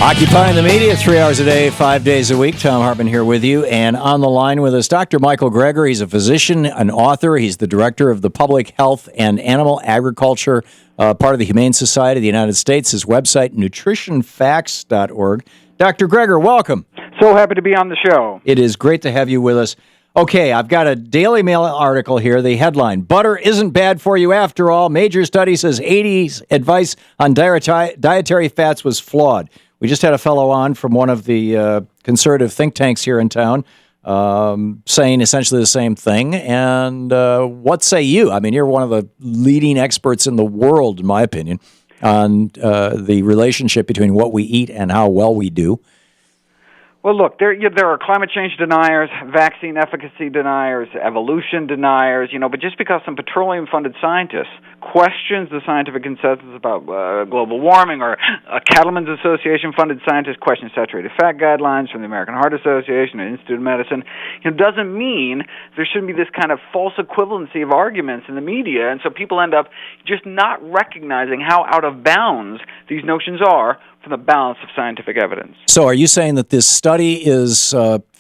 Occupying the media 3 hours a day, 5 days a week. Thom Hartmann here with you. And on the line with us, Dr. Michael Greger. He's a physician, an author. He's the director of the Public Health and Animal Agriculture, part of the Humane Society of the United States. His website, nutritionfacts.org. Dr. Greger, welcome. So happy to be on the show. It is great to have you with us. Okay, I've got a Daily Mail article here. The headline, "Butter isn't bad for you after all. Major study says 80s advice on dietary fats was flawed." We just had a fellow on from one of the conservative think tanks here in town saying essentially the same thing. And what say you? I mean, you're one of the leading experts in the world, in my opinion, on the relationship between what we eat and how well we do. Well, look, there are climate change deniers, vaccine efficacy deniers, evolution deniers, but just because some petroleum-funded scientists questions the scientific consensus about global warming, or a Cattlemen's Association-funded scientist questions saturated fat guidelines from the American Heart Association and Institute of Medicine, doesn't mean there shouldn't be this kind of false equivalency of arguments in the media, and so people end up just not recognizing how out of bounds these notions are from the balance of scientific evidence. So are you saying that this study is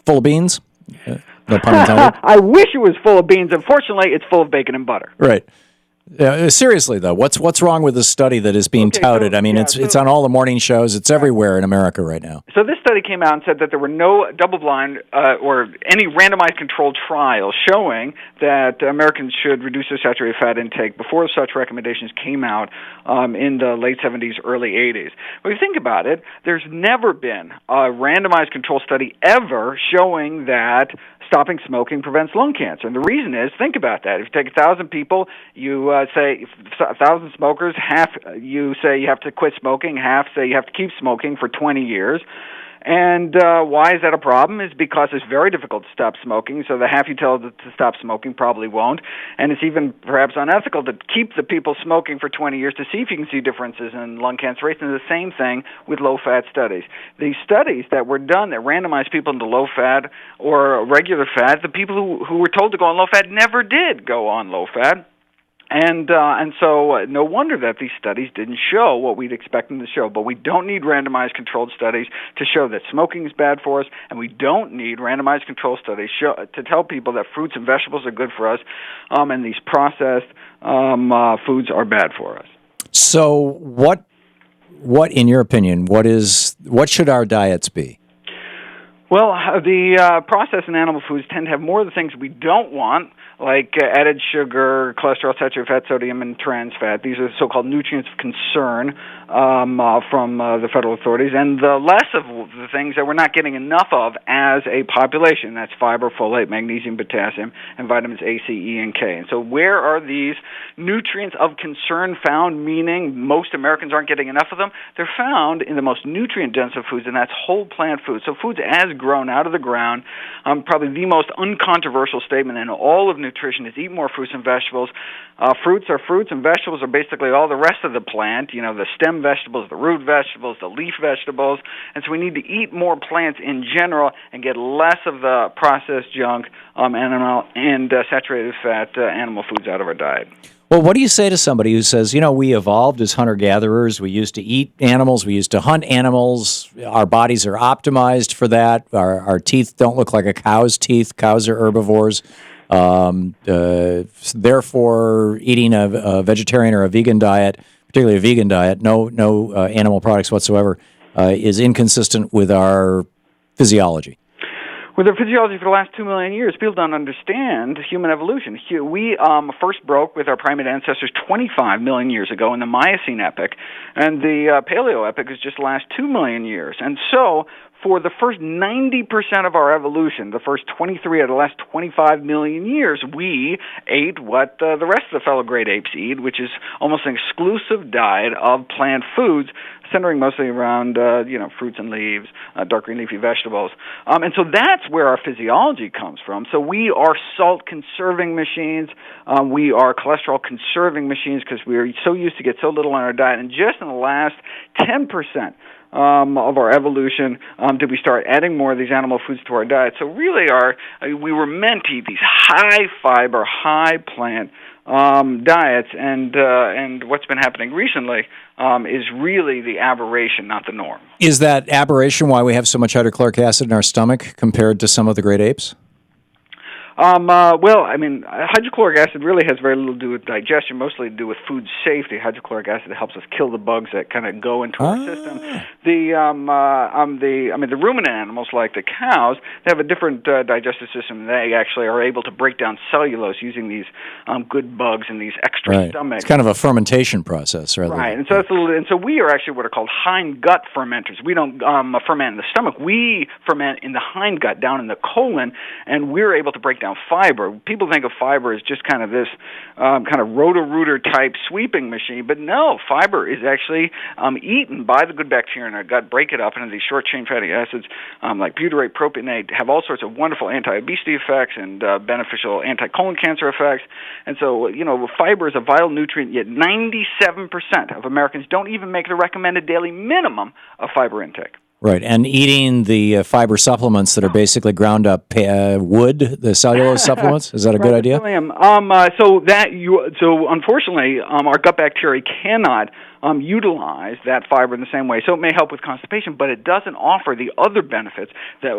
full of beans? No pun intended. I wish it was full of beans. Unfortunately, it's full of bacon and butter. Right. Seriously, though, what's wrong with this study that is being touted? I mean, it's on all the morning shows. It's everywhere in America right now. So this study came out and said that there were no double-blind or any randomized controlled trials showing that Americans should reduce their saturated fat intake before such recommendations came out in the late 70s, early 80s. When you think about it, there's never been a randomized controlled study ever showing that stopping smoking prevents lung cancer. And the reason is, think about that. If you take 1,000 people, you say 1,000 smokers, half you say you have to quit smoking, half say you have to keep smoking for 20 years. And why is that a problem? Is because it's very difficult to stop smoking, so the half you tell to stop smoking probably won't. And it's even perhaps unethical to keep the people smoking for 20 years to see if you can see differences in lung cancer rates. And the same thing with low-fat studies. These studies that were done that randomized people into low-fat or regular fat, the people who were told to go on low-fat never did go on low-fat. And so no wonder that these studies didn't show what we'd expect them to show. But we don't need randomized controlled studies to show that smoking is bad for us, and we don't need randomized controlled studies to tell people that fruits and vegetables are good for us, and these processed foods are bad for us. So what in your opinion, what should our diets be? Well, the processed and animal foods tend to have more of the things we don't want, like added sugar, cholesterol, saturated fat, sodium, and trans fat. These are so-called nutrients of concern from the federal authorities, and the less of the things that we're not getting enough of as a population. That's fiber, folate, magnesium, potassium, and vitamins A, C, E, and K. And so where are these nutrients of concern found, meaning most Americans aren't getting enough of them? They're found in the most nutrient-dense of foods, and that's whole plant foods. So foods as grown out of the ground. Probably the most uncontroversial statement in all of nutrition is eat more fruits and vegetables. Fruits are fruits, and vegetables are basically all the rest of the plant, the stem vegetables, the root vegetables, the leaf vegetables. And so we need to eat more plants in general and get less of the processed junk, animal, and saturated fat animal foods out of our diet. Well, what do you say to somebody who says, we evolved as hunter-gatherers, we used to eat animals, we used to hunt animals, our bodies are optimized for that, our teeth don't look like a cow's teeth, cows are herbivores, therefore eating a vegetarian or a vegan diet, particularly a vegan diet, no animal products whatsoever, is inconsistent with our physiology? With our physiology for the last 2 million years, people don't understand human evolution. We first broke with our primate ancestors 25 million years ago in the Miocene epoch, and the Paleo epoch is just the last 2 million years. And so for the first 90% of our evolution, the first 23 out of the last 25 million years, we ate what the rest of the fellow great apes eat, which is almost an exclusive diet of plant foods, centering mostly around fruits and leaves, dark green leafy vegetables. And so that's where our physiology comes from. So we are salt-conserving machines. We are cholesterol-conserving machines because we are so used to get so little on our diet. And just in the last 10% of our evolution did we start adding more of these animal foods to our diet. So really we were meant to eat these high-fiber, high-plant diets, and what's been happening recently is really the aberration, not the norm. Is that aberration why we have so much hydrochloric acid in our stomach compared to some of the great apes? Well, I mean, hydrochloric acid really has very little to do with digestion, mostly to do with food safety. Hydrochloric acid helps us kill the bugs that kind of go into our system. The ruminant animals, like the cows, they have a different digestive system. They actually are able to break down cellulose using these good bugs in these extra stomachs. It's kind of a fermentation process, rather. Right, and so we are actually what are called hind gut fermenters. We don't ferment in the stomach. We ferment in the hind gut, down in the colon, and we're able to break down fiber. People think of fiber as just kind of this kind of roto-rooter type sweeping machine, but no, fiber is actually eaten by the good bacteria in our gut, break it up into these short-chain fatty acids like butyrate, propionate, have all sorts of wonderful anti-obesity effects and beneficial anti-colon cancer effects. And so, fiber is a vital nutrient, yet 97% of Americans don't even make the recommended daily minimum of fiber intake. Right, and eating the fiber supplements that are basically ground up wood, the cellulose supplements, is that a good idea? So unfortunately, our gut bacteria cannot utilize that fiber in the same way. So it may help with constipation, but it doesn't offer the other benefits that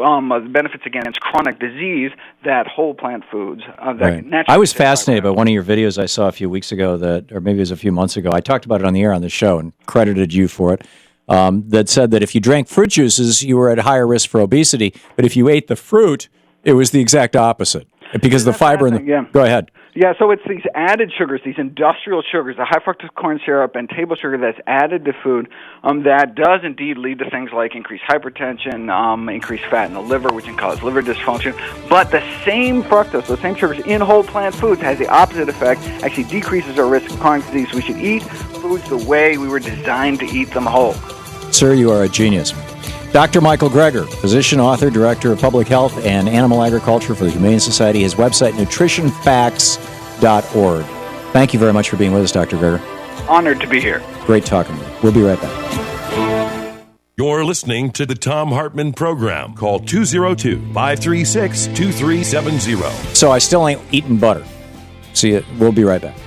benefits against chronic disease that whole plant foods. I was fascinated by one of your videos I saw a few weeks ago, or maybe it was a few months ago. I talked about it on the air on the show and credited you for it. That said that if you drank fruit juices, you were at higher risk for obesity. But if you ate the fruit, it was the exact opposite because the fiber in the. Yeah. Go ahead. Yeah, so it's these added sugars, these industrial sugars, the high fructose corn syrup and table sugar that's added to food that does indeed lead to things like increased hypertension, increased fat in the liver, which can cause liver dysfunction. But the same fructose, the same sugars in whole plant foods has the opposite effect, actually decreases our risk of chronic disease. We should eat foods the way we were designed to eat them whole. Sir, you are a genius. Dr. Michael Greger, physician, author, director of public health and animal agriculture for the Humane Society. His website, nutritionfacts.org. Thank you very much for being with us, Dr. Greger. Honored to be here. Great talking to you. We'll be right back. You're listening to the Thom Hartmann Program. Call 202-536-2370. So I still ain't eating butter. See you. We'll be right back.